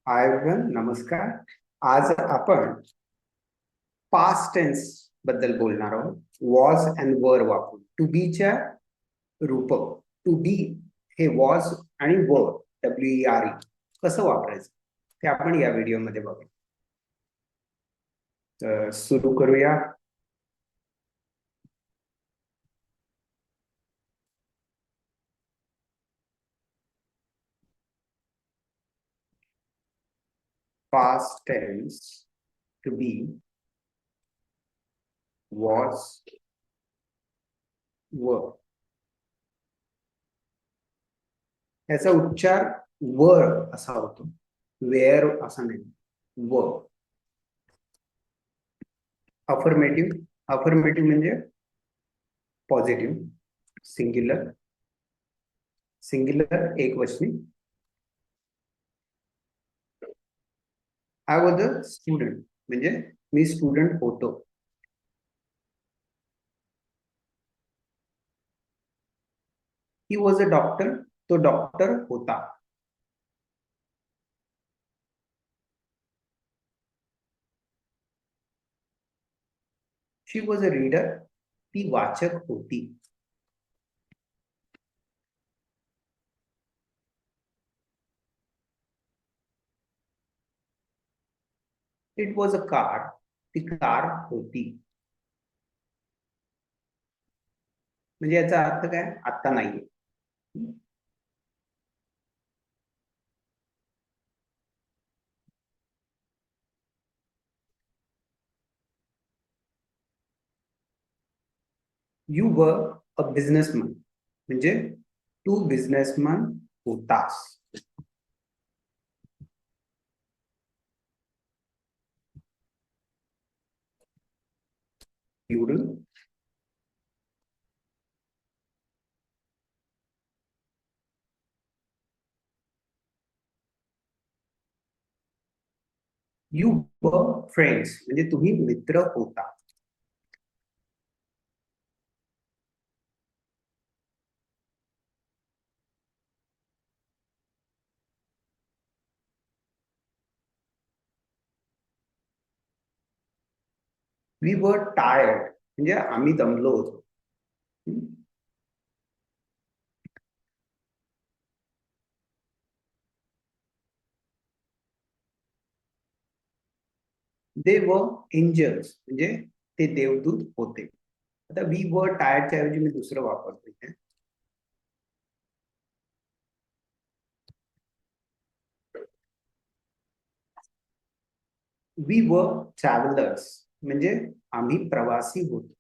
Hi everyone, नमस्कार. आज आपण पास्ट टेन्स बद्दल बोलणार आहोत. वॉज अँड वर वापरून टू बीच्या रूपक. टू बी हे वॉज आणि वर WERE कसं वापरायचं ते आपण या व्हिडिओमध्ये बघू. तर सुरू करूया. Past tense to be was were. याचा उच्चार वर असा होतो, वेअर असा नाही. वर. अफर्मेटिव्ह म्हणजे पॉझिटिव्ह. सिंग्युलर एकवचनी. आय वॉज अ स्टुडंट म्हणजे मी स्टुडंट होतो. ही वॉज अ डॉक्टर, तो डॉक्टर होता. शी वॉज अ रीडर, ती वाचक होती. इट वॉज अ कार, ती कार होती. म्हणजे याचा अर्थ काय? आता नाहीये. यू वर अ बिझनेसमन म्हणजे तू बिझनेसमन होतास. प्लुरल. यू वर फ्रेंड्स म्हणजे तुम्ही मित्र होता. वी वर टायर्ड म्हणजे आम्ही दमलो होतो. दे वर एंजल्स म्हणजे ते देवदूत होते. आता वी वर टायर्डच्या ऐवजी मी दुसरं वापरतो इथे. वी वर ट्रॅव्हलर्स म्हणजे आम्ही प्रवासी होतो.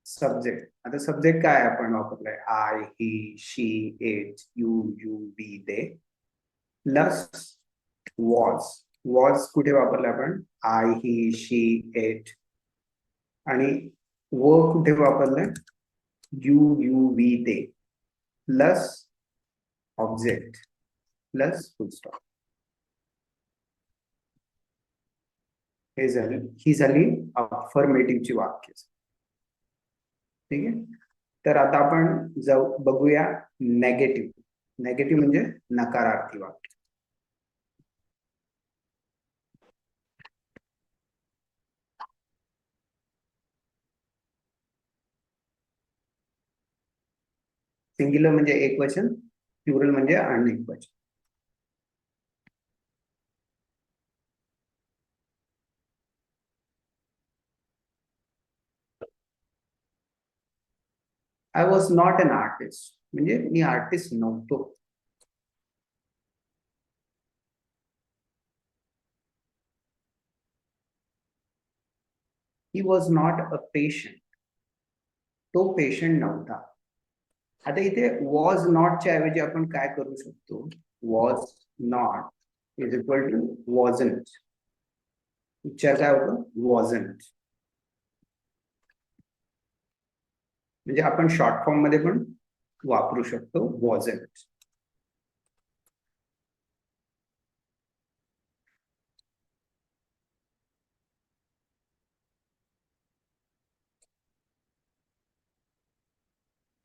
सब्जेक्ट. आता सब्जेक्ट काय आपण वापरलाय? I, he, she, it, you, we, they. Plus was. Was कुठे वापरलाय आपण? I, he, she, it. आणि व कुठे वापरलाय? You, we, they. Plus object plus full stop. ही झाली अफर्मेटिव्हची वाक्य. ठीक आहे. तर आता आपण जाऊ बघूया नेगेटिव्ह. नेगेटिव्ह म्हणजे नकारार्थी वाक्य. सिंग्युलर म्हणजे एक वचन, प्लुरल म्हणजे अनेक वचन. I was not an artist म्हणजे मी आर्टिस्ट नव्हतो. He was not a patient, तो पेशंट नव्हता. आता इथे वॉज नॉटच्या ऐवजी आपण काय करू शकतो? Was not is equal to wasn't. उच्चार काय होतो? वॉजंट. म्हणजे आपण शॉर्ट फॉर्म मध्ये पण वापरू शकतो wasn't.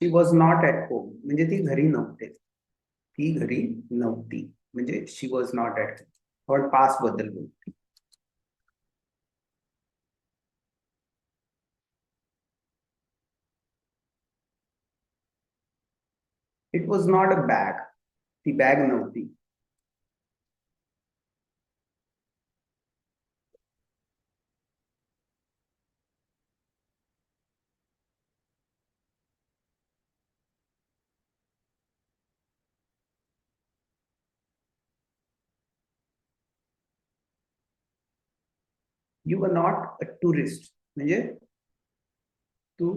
She was not at home म्हणजे ती घरी नव्हते. ती घरी नव्हती म्हणजे शी वॉज नॉट ॲट होम. आपण पास्ट बद्दल बोलतो. It was not a bag. ती बॅग नव्हती. You were not a tourist म्हणजे तू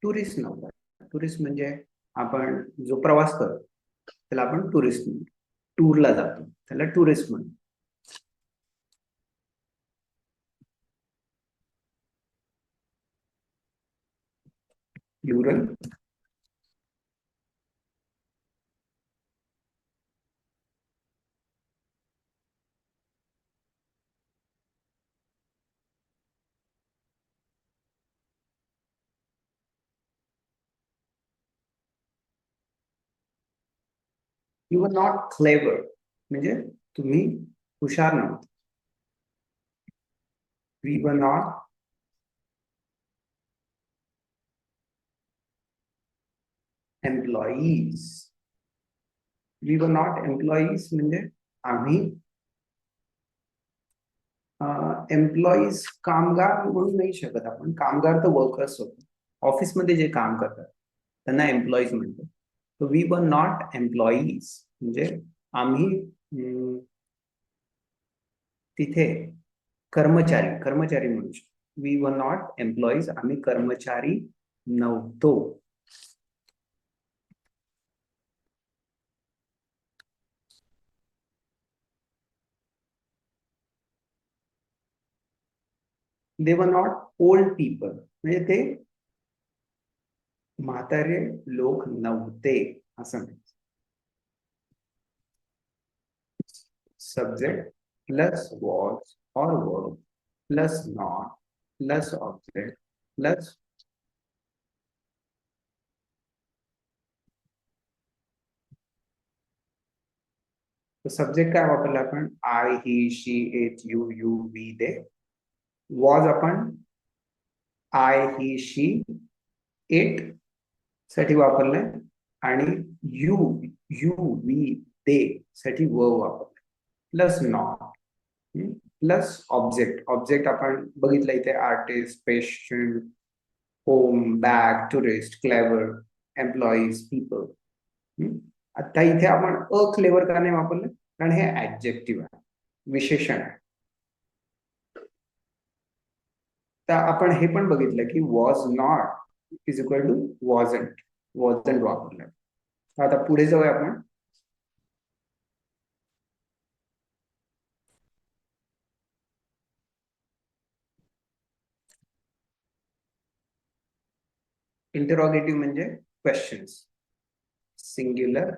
टुरिस्ट नव्हता. टुरिस्ट म्हणजे आपण जो प्रवास करतो त्याला आपण टुरिस्ट म्हणतो. टूरला जातो त्याला टुरिस्ट म्हणतो. Plural. You were not clever म्हणजे तुम्ही हुशार नव्हते. We were not employees. We were not employees म्हणजे आम्ही एम्प्लॉईज कामगार म्हणू नाही शकत आपण. कामगार तर वर्कर्स होतो. ऑफिसमध्ये जे काम करतात त्यांना एम्प्लॉईज म्हणतो. So we were not employees म्हणजे आम्ही तिथे कर्मचारी कर्मचारी म्हणू शकतो. वी वर नॉट एम्प्लॉईज आम्ही कर्मचारी नव्हतो. दे वर नॉट ओल्ड पीपल म्हणजे ते म्हातारे लोक नव्हते असं नाही. Subject plus was or verb plus not plus object plus subject काय वापरला आपण. I he she it you you we they. Was आपण आय ही शी इट साठी वापरलंय आणि यू यू वी दे साठी वर्ब वापरलाय. Plus not plus object. Object आपण बघितलं इथे artist patient home bag tourist clever employees people. आता इथे आपण अ क्लेवर का नाही वापरलं कारण हे ऍडजेक्टिव्ह आहे विशेषण आहे. तर आपण हे पण बघितलं की was not is equal to wasn't. Wasn't वापरलं. आता पुढे जाऊया आपण. इंटरॉगेटिव्ह म्हणजे questions. Singular.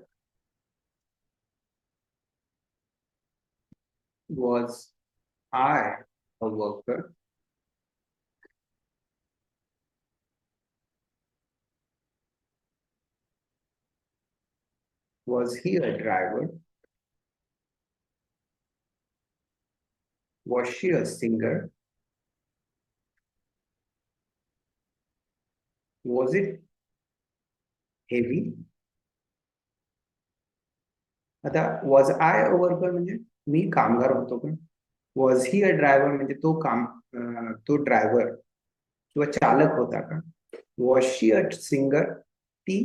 Was I a worker. Was he a driver. Was she a singer. Was it heavy. आता वॉज आय अ वर्कर म्हणजे मी कामगार होतो पण. वॉज ही अ ड्रायव्हर म्हणजे तो ड्रायव्हर किंवा चालक होता का. वॉज शी अ सिंगर ती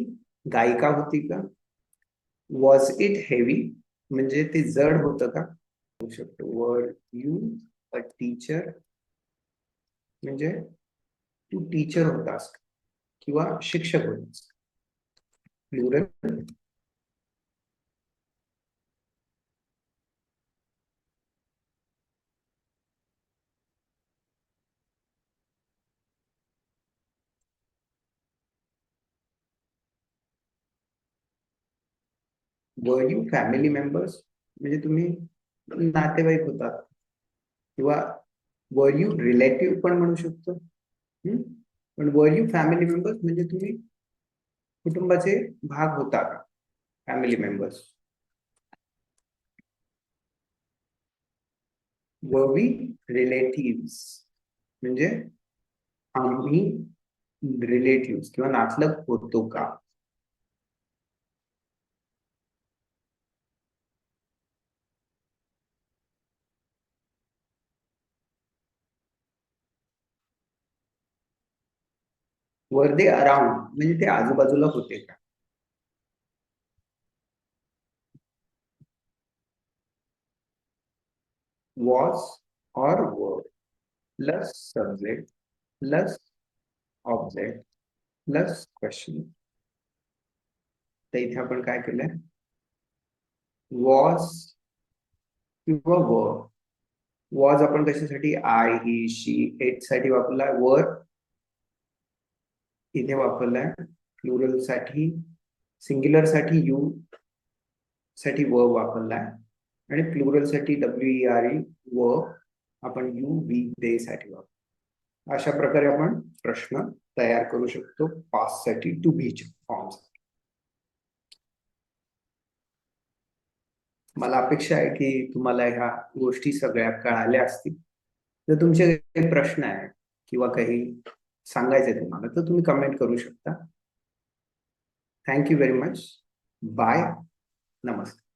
गायिका होती का. वॉज इट हेवी म्हणजे ते जड होतं का. होऊ शकतो. वर यू अ टीचर म्हणजे तू टीचर होतास किंवा शिक्षक होतास. Plural. Were you family members म्हणजे तुम्ही नातेवाईक होतात किंवा वर यू रिलेटिव्ह पण म्हणू शकतो. पण वर यू फॅमिली मेंबर्स म्हणजे तुम्ही कुटुंबाचे भाग होता का? Family members. Were we relatives म्हणजे आम्ही रिलेटिव्ह किंवा नातलग होतो का? वर दे अराउंड म्हणजे ते आजूबाजूला होते का? वॉज और वर plus subject plus object plus question. तर इथे आपण काय केलंय? वॉज किंवा वर. वॉज आपण कशासाठी? आय ही शी इट साठी वापरलाय. वर इथे वापरलाय प्लुरल साठी. सिंग्युलर साठी यू साठी व वापरलाय आणि प्लुरल साठी WERE व आपण यू वी दे साठी वापर. अशा प्रकारे आपण प्रश्न तयार करू शकतो पास्ट साठी टू बीच्या फॉर्म्स. मला अपेक्षा आहे की तुम्हाला ह्या गोष्टी सगळ्या कळाल्या असतील. जर तुमचे काही प्रश्न आहेत किंवा काही सांगायचे तुम्हाला तर तुम्ही कमेंट करू शकता. Thank you very much. Bye. नमस्कार.